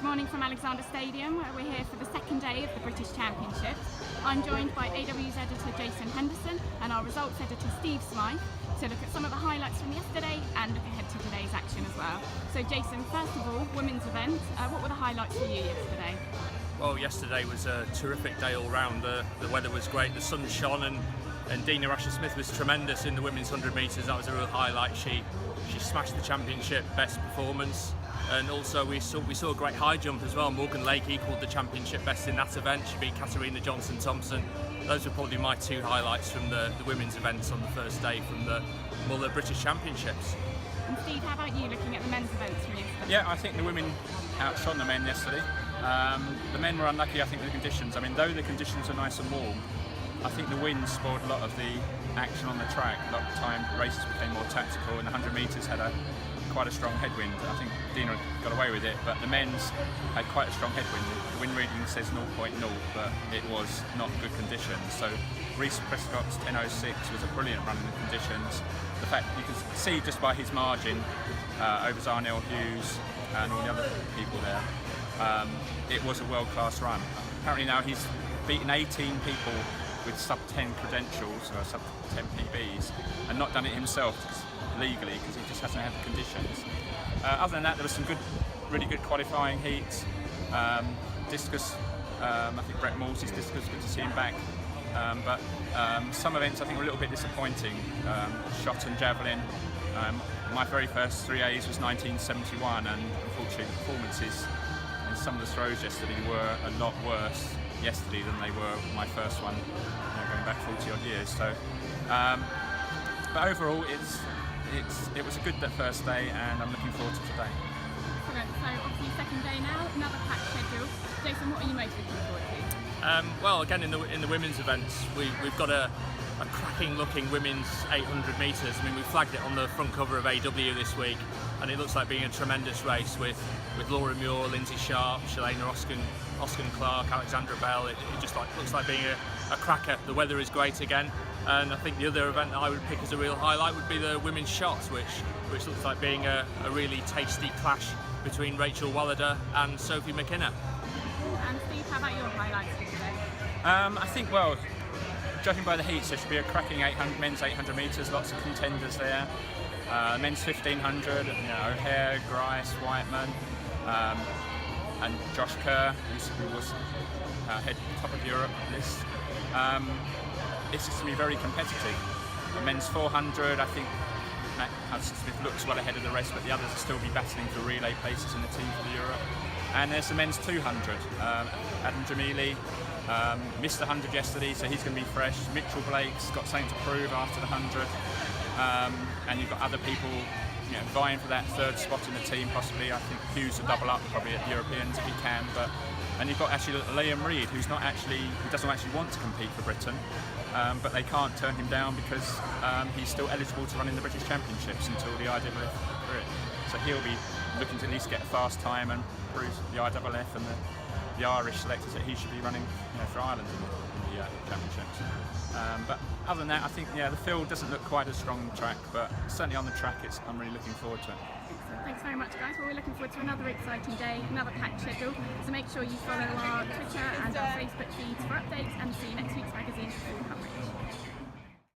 morning from Alexander Stadium. We're here for the second day of the British Championships. I'm joined by AW's editor Jason Henderson and our results editor Steve Smythe to look at some of the highlights from yesterday and look ahead to today's action as well. So Jason, first of all, women's event. What were the highlights for you yesterday? Well, yesterday was a terrific day all round. The weather was great, the sun shone, and Dina Rasher-Smith was tremendous in the women's 100 metres. That was a real highlight. She smashed the championship best performance, and also we saw a great high jump as well. Morgan Lake equalled the championship best in that event. She beat Katarina Johnson-Thompson. Those were probably my two highlights from the women's events on the first day from the Müller British Championships. And Steve, how about you looking at the men's events from yesterday? Yeah, I think the women outshone the men yesterday. The men were unlucky, I think, with the conditions. I mean, though the conditions are nice and warm, I think the wind spoiled a lot of the action on the track. A lot of the time races became more tactical, and the 100 metres had quite a strong headwind. I think Dina got away with it, but the men's had quite a strong headwind. The wind reading says 0.0, but it was not good conditions. So Reece Prescott's 10.06 was a brilliant run in the conditions. The fact you can see just by his margin over Zarnell Hughes and all the other people there, it was a world-class run. Apparently now he's beaten 18 people with sub-10 credentials, or sub-10 PBs, and not done it himself legally because he just hasn't had the conditions. Other than that, there was some really good qualifying heats. Discus, I think Brett Morse's discus, good to see him back. But some events I think were a little bit disappointing. Shot and javelin. My very first 3As was 1971, and unfortunately the performances in some of the throws yesterday were a lot worse yesterday than they were my first one, going back 40 odd years. So, but overall, it was a good first day, and I'm looking forward to today. Excellent. So obviously second day now, another packed schedule. Jason, what are you most looking forward to? Well, again in the women's events, we've got a cracking looking women's 800 metres. I mean, we flagged it on the front cover of AW this week, and it looks like being a tremendous race with Laura Muir, Lindsay Sharp, Shalana Oskin Clark, Alexandra Bell. It just looks like being a cracker. The weather is great again, and I think the other event that I would pick as a real highlight would be the women's shots, which looks like being a really tasty clash between Rachel Wallader and Sophie McKenna. And Steve, how about your highlights for today? I think, well, judging by the heats, there should be a cracking men's 800 metres, lots of contenders there. Men's 1500, O'Hare, Grice, Whiteman, and Josh Kerr, who was head top of Europe list. It's just going to be very competitive. The men's 400, I think Matt Hudson-Smith looks well ahead of the rest, but the others will still be battling for relay places in the team for the Europe. And there's the men's 200. Adam Jamili missed the 100 yesterday, so he's going to be fresh. Mitchell Blake's got something to prove after the 100. And you've got other people vying for that third spot in the team, possibly. I think Hughes will double up probably at the Europeans if he can. And you've got actually Liam Reid, who doesn't actually want to compete for Britain, but they can't turn him down because he's still eligible to run in the British Championships until the IWF career. So he'll be looking to at least get a fast time and prove the IWF and the Irish selectors that he should be running for Ireland in the championships. But other than that, I think the field doesn't look quite as strong on the track, but certainly on the track, I'm really looking forward to it. Excellent. Thanks very much, guys. Well, we're looking forward to another exciting day, another packed schedule. So make sure you follow our Twitter and our Facebook feeds for updates, and see you next week's magazine for full coverage.